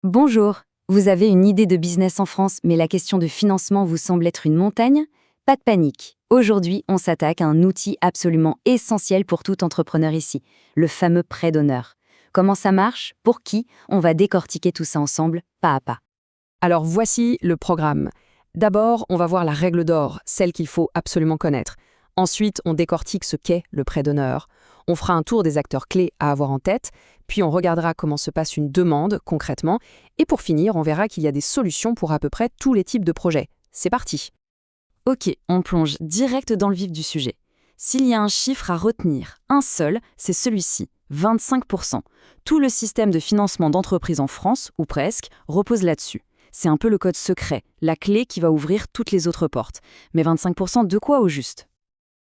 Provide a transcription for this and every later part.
Bonjour, vous avez une idée de business en France, mais la question de financement vous semble être une montagne? Pas de panique. Aujourd'hui, on s'attaque à un outil absolument essentiel pour tout entrepreneur ici, le fameux prêt d'honneur. Comment ça marche? Pour qui? On va décortiquer tout ça ensemble, pas à pas. Alors voici le programme. D'abord, on va voir la règle d'or, celle qu'il faut absolument connaître. Ensuite, on décortique ce qu'est le prêt d'honneur. On fera un tour des acteurs clés à avoir en tête, puis on regardera comment se passe une demande concrètement, et pour finir, on verra qu'il y a des solutions pour à peu près tous les types de projets. C'est parti. Ok, on plonge direct dans le vif du sujet. S'il y a un chiffre à retenir, un seul, c'est celui-ci, 25%. Tout le système de financement d'entreprises en France, ou presque, repose là-dessus. C'est un peu le code secret, la clé qui va ouvrir toutes les autres portes. Mais 25% de quoi au juste?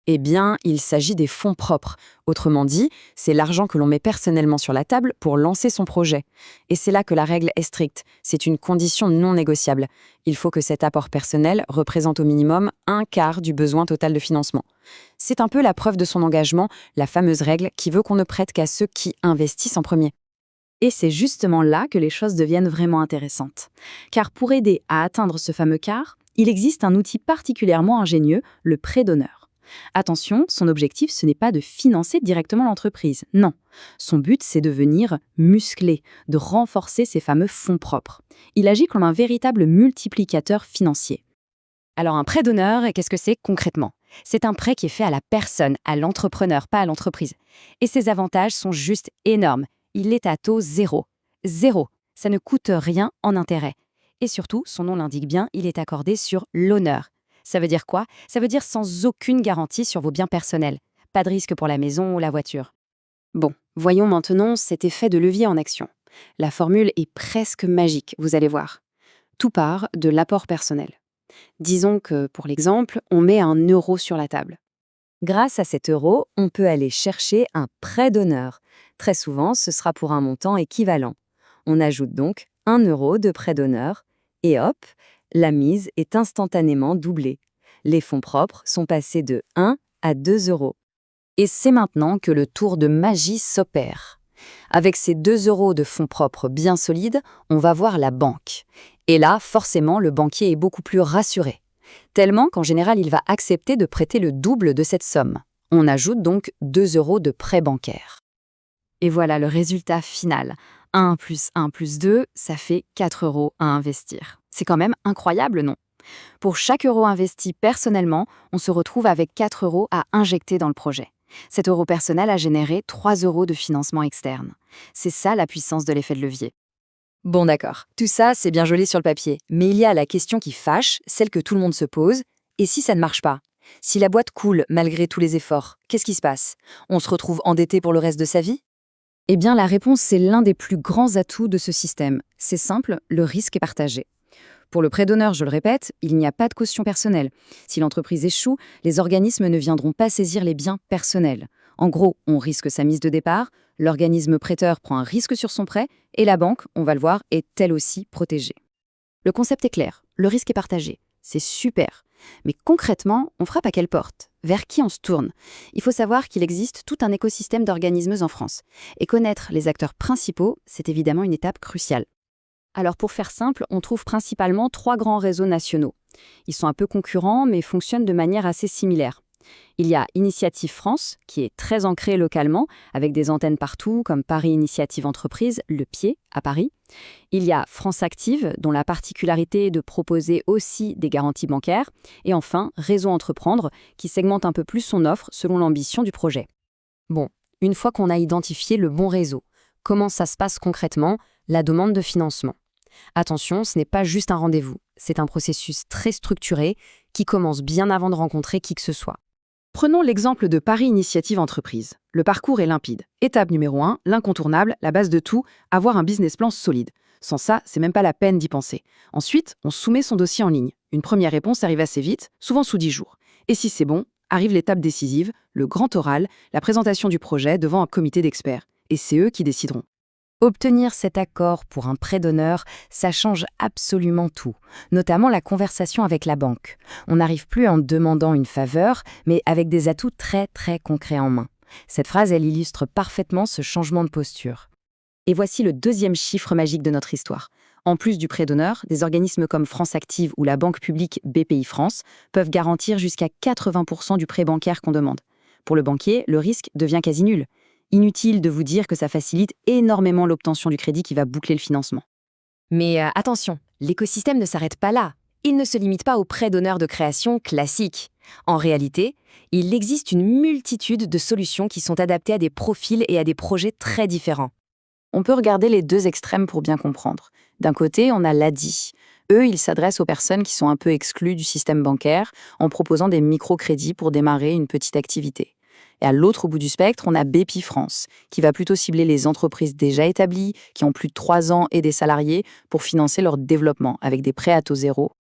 Eh bien, il s'agit des fonds propres. Autrement dit, c'est l'argent que l'on met personnellement sur la table pour lancer son projet. Et c'est là que la règle est stricte. C'est une condition non négociable. Il faut que cet apport personnel représente au minimum un quart du besoin total de financement. C'est un peu la preuve de son engagement, la fameuse règle qui veut qu'on ne prête qu'à ceux qui investissent en premier. Et c'est justement là que les choses deviennent vraiment intéressantes. Car pour aider à atteindre ce fameux quart, il existe un outil particulièrement ingénieux, le prêt d'honneur. Attention, son objectif, ce n'est pas de financer directement l'entreprise, non. Son but, c'est de venir muscler, de renforcer ces fameux fonds propres. Il agit comme un véritable multiplicateur financier. Alors un prêt d'honneur, qu'est-ce que c'est concrètement? C'est un prêt qui est fait à la personne, à l'entrepreneur, pas à l'entreprise. Et ses avantages sont juste énormes. Il est à taux zéro. Zéro. Ça ne coûte rien en intérêt. Et surtout, son nom l'indique bien, il est accordé sur l'honneur. Ça veut dire quoi? Ça veut dire sans aucune garantie sur vos biens personnels. Pas de risque pour la maison ou la voiture. Bon, voyons maintenant cet effet de levier en action. La formule est presque magique, vous allez voir. Tout part de l'apport personnel. Disons que, pour l'exemple, on met 1 € sur la table. Grâce à cet euro, on peut aller chercher un prêt d'honneur. Très souvent, ce sera pour un montant équivalent. On ajoute donc 1 € de prêt d'honneur et hop, la mise est instantanément doublée. Les fonds propres sont passés de 1 à 2 €. Et c'est maintenant que le tour de magie s'opère. Avec ces 2 € de fonds propres bien solides, on va voir la banque. Et là, forcément, le banquier est beaucoup plus rassuré. Tellement qu'en général, il va accepter de prêter le double de cette somme. On ajoute donc 2 € de prêt bancaire. Et voilà le résultat final. 1 plus 1 plus 2, ça fait 4 € à investir. C'est quand même incroyable, non? Pour chaque euro investi personnellement, on se retrouve avec 4 € à injecter dans le projet. Cet euro personnel a généré 3 € de financement externe. C'est ça la puissance de l'effet de levier. Bon d'accord, tout ça c'est bien joli sur le papier, mais il y a la question qui fâche, celle que tout le monde se pose, et si ça ne marche pas? Si la boîte coule malgré tous les efforts, qu'est-ce qui se passe? On se retrouve endetté pour le reste de sa vie? Eh bien la réponse c'est l'un des plus grands atouts de ce système. C'est simple, le risque est partagé. Pour le prêt d'honneur, je le répète, il n'y a pas de caution personnelle. Si l'entreprise échoue, les organismes ne viendront pas saisir les biens personnels. En gros, on risque sa mise de départ, l'organisme prêteur prend un risque sur son prêt, et la banque, on va le voir, est elle aussi protégée. Le concept est clair, le risque est partagé. C'est super. Mais concrètement, on frappe à quelle porte? Vers qui on se tourne? Il faut savoir qu'il existe tout un écosystème d'organismes en France. Et connaître les acteurs principaux, c'est évidemment une étape cruciale. Alors pour faire simple, on trouve principalement 3 grands réseaux nationaux. Ils sont un peu concurrents, mais fonctionnent de manière assez similaire. Il y a Initiative France, qui est très ancrée localement, avec des antennes partout, comme Paris Initiative Entreprise, le pied, à Paris. Il y a France Active, dont la particularité est de proposer aussi des garanties bancaires. Et enfin, Réseau Entreprendre, qui segmente un peu plus son offre selon l'ambition du projet. Bon, une fois qu'on a identifié le bon réseau, comment ça se passe concrètement, la demande de financement? Attention, ce n'est pas juste un rendez-vous, c'est un processus très structuré qui commence bien avant de rencontrer qui que ce soit. Prenons l'exemple de Paris Initiative Entreprise. Le parcours est limpide. Étape numéro 1, l'incontournable, la base de tout, avoir un business plan solide. Sans ça, c'est même pas la peine d'y penser. Ensuite, on soumet son dossier en ligne. Une première réponse arrive assez vite, souvent sous 10 jours. Et si c'est bon, arrive l'étape décisive, le grand oral, la présentation du projet devant un comité d'experts. Et c'est eux qui décideront. Obtenir cet accord pour un prêt d'honneur, ça change absolument tout, notamment la conversation avec la banque. On n'arrive plus en demandant une faveur, mais avec des atouts très très concrets en main. Cette phrase, elle illustre parfaitement ce changement de posture. Et voici le deuxième chiffre magique de notre histoire. En plus du prêt d'honneur, des organismes comme France Active ou la banque publique BPI France peuvent garantir jusqu'à 80% du prêt bancaire qu'on demande. Pour le banquier, le risque devient quasi nul. Inutile de vous dire que ça facilite énormément l'obtention du crédit qui va boucler le financement. Mais attention, l'écosystème ne s'arrête pas là. Il ne se limite pas aux prêts d'honneur de création classiques. En réalité, il existe une multitude de solutions qui sont adaptées à des profils et à des projets très différents. On peut regarder les deux extrêmes pour bien comprendre. D'un côté, on a l'ADI. Eux, ils s'adressent aux personnes qui sont un peu exclues du système bancaire en proposant des microcrédits pour démarrer une petite activité. Et à l'autre bout du spectre, on a BPI France, qui va plutôt cibler les entreprises déjà établies, qui ont plus de 3 ans et des salariés, pour financer leur développement avec des prêts à taux zéro.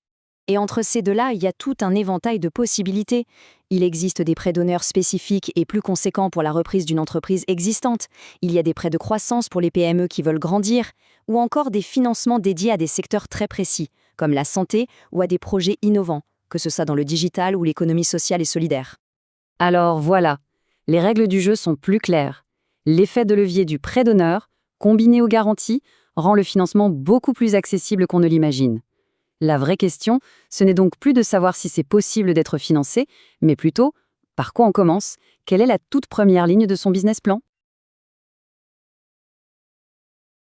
Et entre ces deux-là, il y a tout un éventail de possibilités. Il existe des prêts d'honneur spécifiques et plus conséquents pour la reprise d'une entreprise existante. Il y a des prêts de croissance pour les PME qui veulent grandir, ou encore des financements dédiés à des secteurs très précis, comme la santé ou à des projets innovants, que ce soit dans le digital ou l'économie sociale et solidaire. Alors voilà, les règles du jeu sont plus claires. L'effet de levier du prêt d'honneur, combiné aux garanties, rend le financement beaucoup plus accessible qu'on ne l'imagine. La vraie question, ce n'est donc plus de savoir si c'est possible d'être financé, mais plutôt, par quoi on commence? Quelle est la toute première ligne de son business plan?